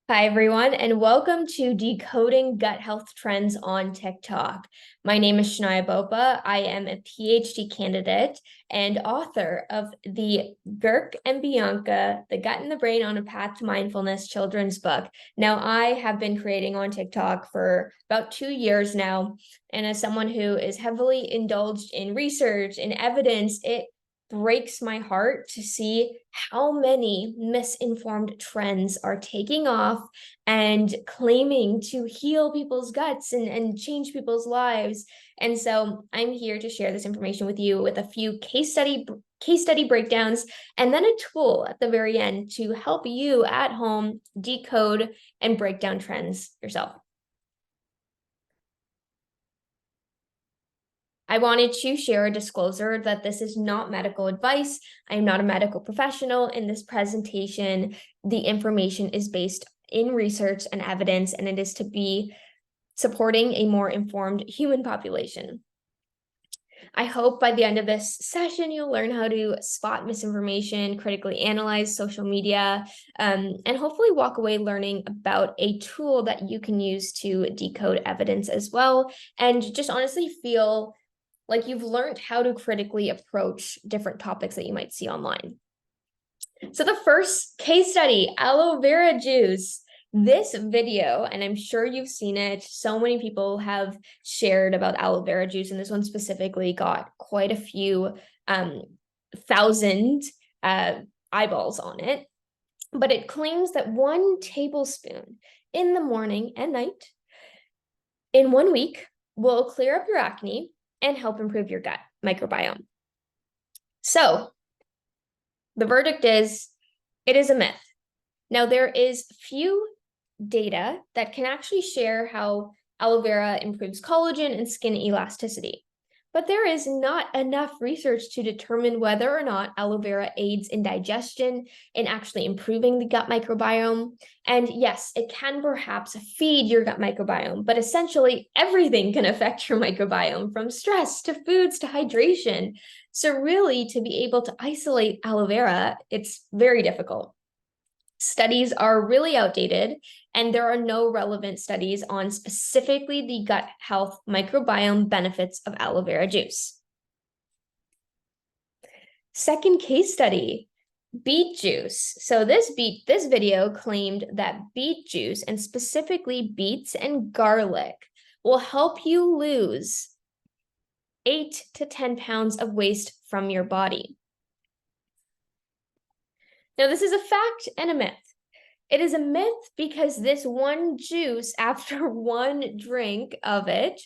Hi, everyone, and welcome to Decoding Gut Health Trends on TikTok. My name is Shania Bopa. I am a PhD candidate and author of the Girk and Bianca, The Gut and the Brain on a Path to Mindfulness children's book. Now, I have been creating on TikTok for about 2 years now, and as someone who is heavily indulged in research and evidence, it breaks my heart to see how many misinformed trends are taking off and claiming to heal people's guts and change people's lives. And so I'm here to share this information with you with a few case study breakdowns and then a tool at the very end to help you at home decode and break down trends yourself. I wanted to share a disclosure that this is not medical advice. I am not a medical professional. In this presentation, the information is based in research and evidence, and it is to be supporting a more informed human population. I hope by the end of this session, you'll learn how to spot misinformation, critically analyze social media, and hopefully walk away learning about a tool that you can use to decode evidence as well, and just honestly feel like you've learned how to critically approach different topics that you might see online. So the first case study, aloe vera juice. This video, and I'm sure you've seen it, so many people have shared about aloe vera juice, and this one specifically got quite a few thousand eyeballs on it. But it claims that 1 tablespoon in the morning and night in 1 week will clear up your acne and help improve your gut microbiome. So the verdict is, it is a myth. Now, there is few data that can actually share how aloe vera improves collagen and skin elasticity. But there is not enough research to determine whether or not aloe vera aids in digestion and actually improving the gut microbiome. And yes, it can perhaps feed your gut microbiome, but essentially everything can affect your microbiome, from stress to foods to hydration. So really, to be able to isolate aloe vera, it's very difficult. Studies are really outdated, and there are no relevant studies on specifically the gut health microbiome benefits of aloe vera juice. Second case study, beet juice. So this video claimed that beet juice, and specifically beets and garlic, will help you lose 8 to 10 pounds of waste from your body. Now, this is a fact and a myth. It is a myth because this one juice, after one drink of it,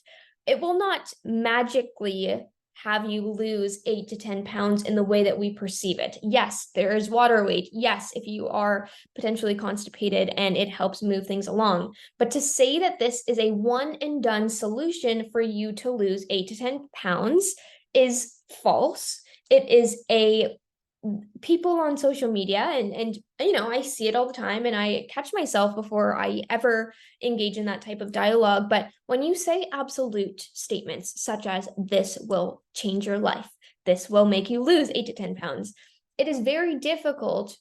it will not magically have you lose 8 to 10 pounds in the way that we perceive it. Yes, there is water weight. Yes, if you are potentially constipated, and it helps move things along. But to say that this is a one and done solution for you to lose 8 to 10 pounds is false. It is a people on social media, and I see it all the time, and I catch myself before I ever engage in that type of dialogue. But when you say absolute statements such as this will change your life, this will make you lose 8 to 10 pounds, it is very difficult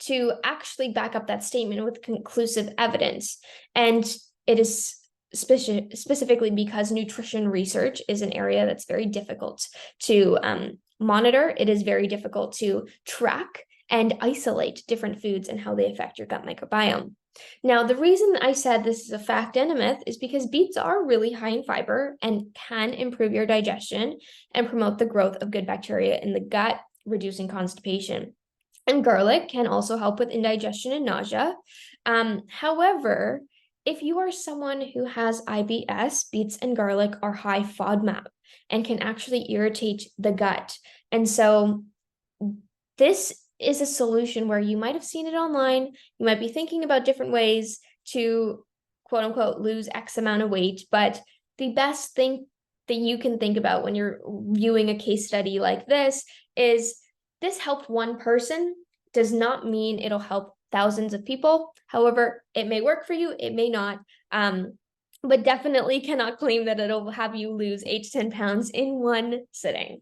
to actually back up that statement with conclusive evidence. And it is specifically because nutrition research is an area that's very difficult to monitor. It is very difficult to track and isolate different foods and how they affect your gut microbiome. Now, the reason I said this is a fact and a myth is because beets are really high in fiber and can improve your digestion and promote the growth of good bacteria in the gut, reducing constipation. And garlic can also help with indigestion and nausea. However, if you are someone who has IBS, beets and garlic are high FODMAP and can actually irritate the gut. And so this is a solution where you might have seen it online. You might be thinking about different ways to, quote unquote, lose X amount of weight. But the best thing that you can think about when you're viewing a case study like this is, this helped one person does not mean it'll help thousands of people. However, it may work for you, it may not, but definitely cannot claim that it'll have you lose 8 to 10 pounds in one sitting.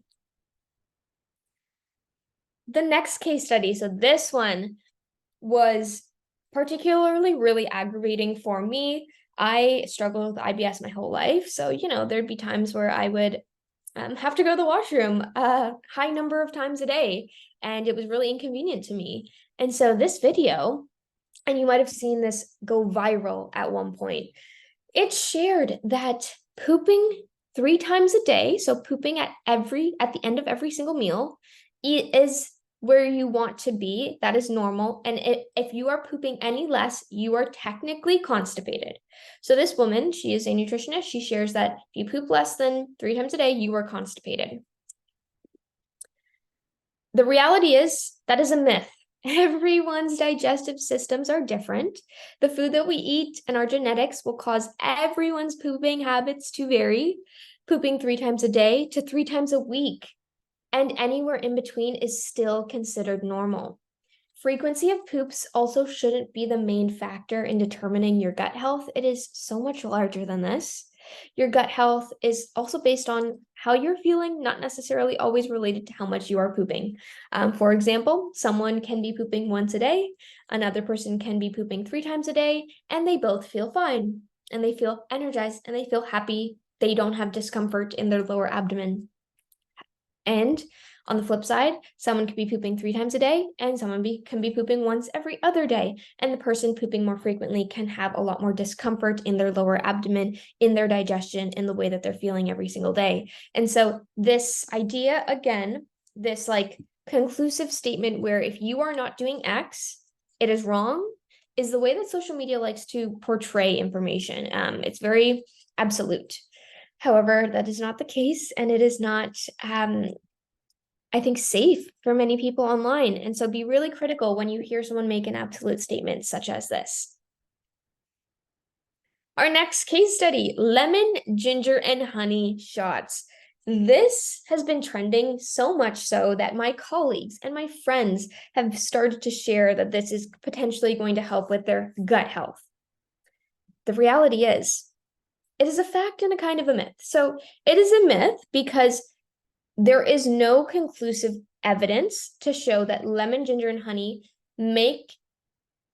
The next case study, so this one was particularly really aggravating for me. I struggled with IBS my whole life. So, there'd be times where I would have to go to the washroom a high number of times a day, and it was really inconvenient to me. And so this video, and you might have seen this go viral at one point, it shared that pooping 3 times a day, so pooping at the end of every single meal, is where you want to be. That is normal. And if you are pooping any less, you are technically constipated. So this woman, she is a nutritionist. She shares that if you poop less than 3 times a day, you are constipated. The reality is that is a myth. Everyone's digestive systems are different. The food that we eat and our genetics will cause everyone's pooping habits to vary. Pooping 3 times a day to 3 times a week, and anywhere in between is still considered normal. Frequency of poops also shouldn't be the main factor in determining your gut health. It is so much larger than this. Your gut health is also based on how you're feeling, not necessarily always related to how much you are pooping. For example, someone can be pooping once a day, another person can be pooping 3 times a day, and they both feel fine, and they feel energized, and they feel happy. They don't have discomfort in their lower abdomen. And on the flip side, someone could be pooping 3 times a day, and someone can be pooping once every other day. And the person pooping more frequently can have a lot more discomfort in their lower abdomen, in their digestion, in the way that they're feeling every single day. And so this idea, again, this like conclusive statement where if you are not doing X, it is wrong, is the way that social media likes to portray information. It's very absolute. However, that is not the case, and it is not, I think, safe for many people online. And so be really critical when you hear someone make an absolute statement such as this. Our next case study, lemon, ginger, and honey shots. This has been trending so much so that my colleagues and my friends have started to share that this is potentially going to help with their gut health. The reality is, it is a fact and a kind of a myth. So it is a myth because there is no conclusive evidence to show that lemon, ginger, and honey make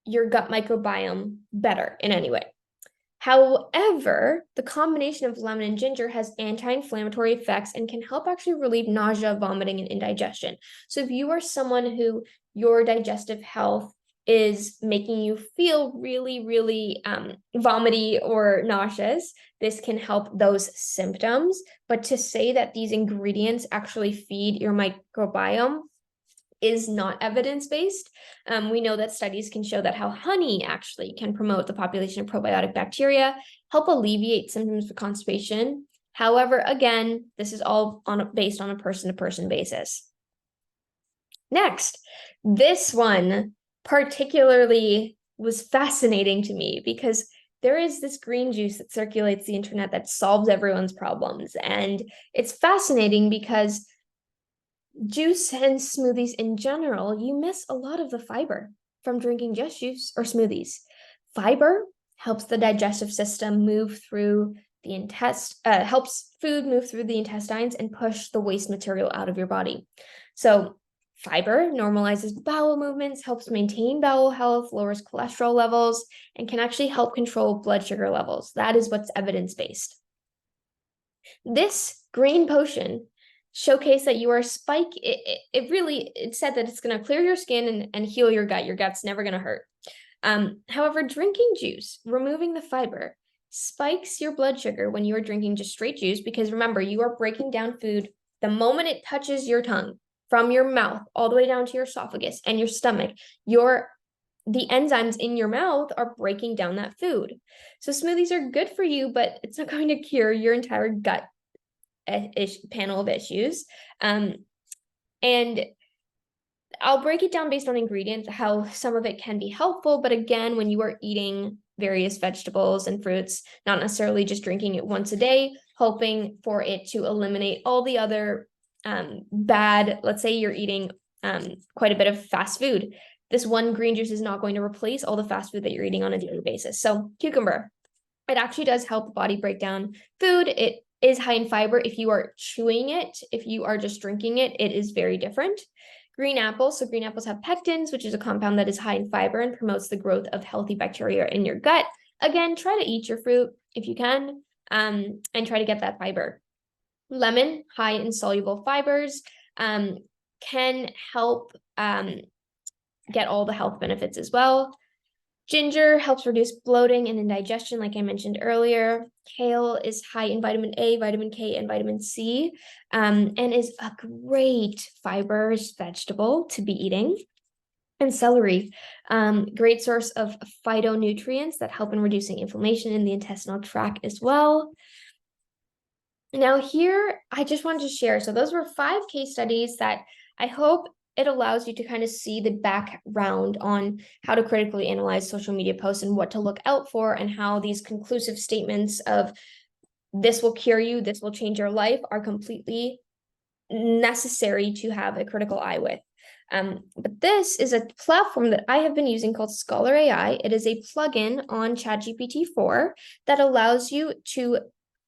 your gut microbiome better in any way. However, the combination of lemon and ginger has anti-inflammatory effects and can help actually relieve nausea, vomiting, and indigestion. So if you are someone who your digestive health is making you feel really, really vomity or nauseous, this can help those symptoms. But to say that these ingredients actually feed your microbiome is not evidence-based. We know that studies can show that how honey actually can promote the population of probiotic bacteria, help alleviate symptoms of constipation. However, again, this is all based on a person-to-person basis. Next, this one particularly was fascinating to me because there is this green juice that circulates the internet that solves everyone's problems. And it's fascinating because juice and smoothies in general, you miss a lot of the fiber from drinking just juice or smoothies. Fiber helps the digestive system move through the helps food move through the intestines and push the waste material out of your body. So fiber normalizes bowel movements, helps maintain bowel health, lowers cholesterol levels, and can actually help control blood sugar levels. That is what's evidence-based. This green potion showcased that you are it said that it's going to clear your skin and heal your gut. Your gut's never going to hurt. However, drinking juice, removing the fiber, spikes your blood sugar when you are drinking just straight juice, because remember, you are breaking down food the moment it touches your tongue, from your mouth all the way down to your esophagus and your stomach. The enzymes in your mouth are breaking down that food. So smoothies are good for you, but it's not going to cure your entire gut panel of issues. And I'll break it down based on ingredients, how some of it can be helpful. But again, when you are eating various vegetables and fruits, not necessarily just drinking it once a day, hoping for it to eliminate all the other bad, let's say you're eating quite a bit of fast food. This one green juice is not going to replace all the fast food that you're eating on a daily basis. So cucumber, it actually does help the body break down food. It is high in fiber if you are chewing it. If you are just drinking it, it is very different. Green apples. So green apples have pectins, which is a compound that is high in fiber and promotes the growth of healthy bacteria in your gut. Again, try to eat your fruit if you can, and try to get that fiber. Lemon, high in soluble fibers, can help get all the health benefits as well. Ginger helps reduce bloating and indigestion, like I mentioned earlier. Kale is high in vitamin A, vitamin K, and vitamin C, and is a great fibrous vegetable to be eating. And celery, great source of phytonutrients that help in reducing inflammation in the intestinal tract as well. Now here, I just wanted to share, so those were 5 case studies that I hope it allows you to kind of see the background on how to critically analyze social media posts and what to look out for, and how these conclusive statements of this will cure you, this will change your life, are completely necessary to have a critical eye with. But this is a platform that I have been using called Scholar AI. It is a plugin on ChatGPT 4 that allows you to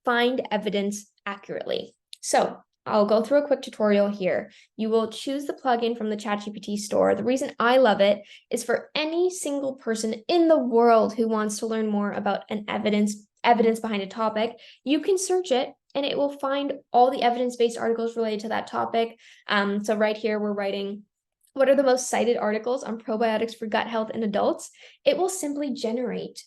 find evidence accurately. So I'll go through a quick tutorial here. You will choose the plugin from the ChatGPT store. The reason I love it is for any single person in the world who wants to learn more about an evidence behind a topic, you can search it and it will find all the evidence-based articles related to that topic. So right here, we're writing, what are the most cited articles on probiotics for gut health in adults? It will simply generate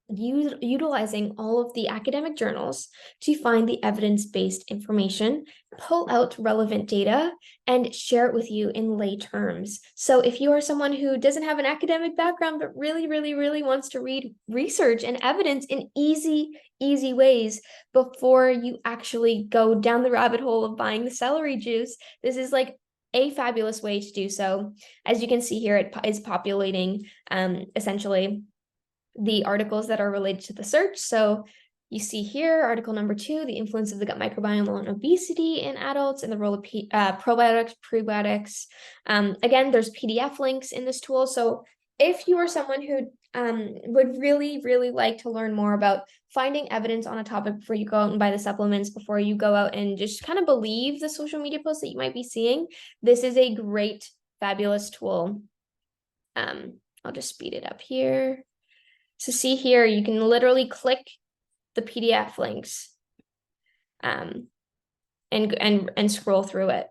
utilizing all of the academic journals to find the evidence-based information, pull out relevant data, and share it with you in lay terms. So if you are someone who doesn't have an academic background, but really, really, really wants to read research and evidence in easy ways before you actually go down the rabbit hole of buying the celery juice, this is like a fabulous way to do so. As you can see here, it is populating essentially the articles that are related to the search. So you see here, article number 2, the influence of the gut microbiome on obesity in adults and the role of probiotics, prebiotics. Again, there's PDF links in this tool. So if you are someone who would really, really like to learn more about finding evidence on a topic before you go out and buy the supplements, before you go out and just kind of believe the social media posts that you might be seeing, this is a great, fabulous tool. I'll just speed it up here. So see here, you can literally click the PDF links and scroll through it.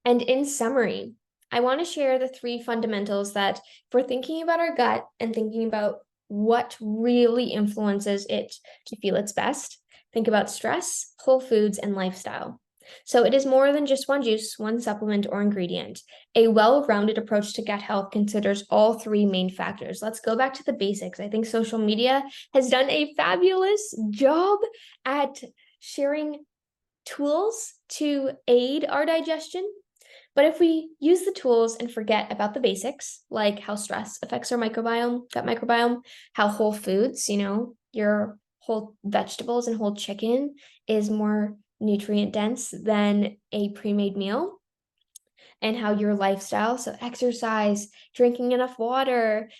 And in summary, I want to share the 3 fundamentals that if we're thinking about our gut and thinking about what really influences it to feel its best, think about stress, whole foods, and lifestyle. So it is more than just one juice, one supplement, or ingredient. A well-rounded approach to gut health considers all 3 main factors. Let's go back to the basics. I think social media has done a fabulous job at sharing tools to aid our digestion. But if we use the tools and forget about the basics, like how stress affects our microbiome, gut microbiome, how whole foods, your whole vegetables and whole chicken is more nutrient dense than a pre-made meal, and how your lifestyle, so exercise, drinking enough water,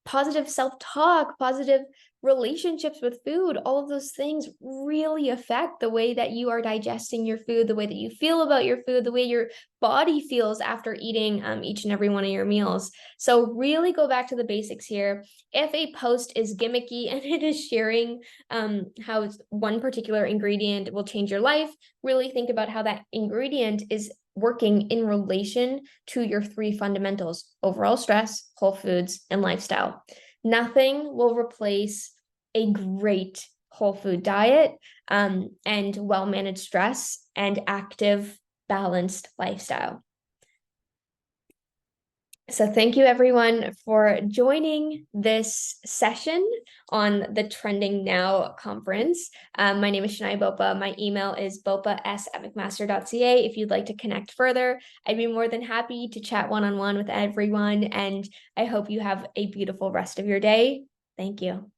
positive self-talk, positive relationships with food, all of those things really affect the way that you are digesting your food, the way that you feel about your food, the way your body feels after eating each and every one of your meals. So really go back to the basics here. If a post is gimmicky and it is sharing how one particular ingredient will change your life, really think about how that ingredient is working in relation to your 3 fundamentals: overall stress, whole foods, and lifestyle. Nothing will replace a great whole food diet and well-managed stress and active, balanced lifestyle. So thank you everyone for joining this session on the Trending Now conference. My name is Shania Bopa. My email is bopas@mcmaster.ca. If you'd like to connect further, I'd be more than happy to chat one-on-one with everyone, and I hope you have a beautiful rest of your day. Thank you.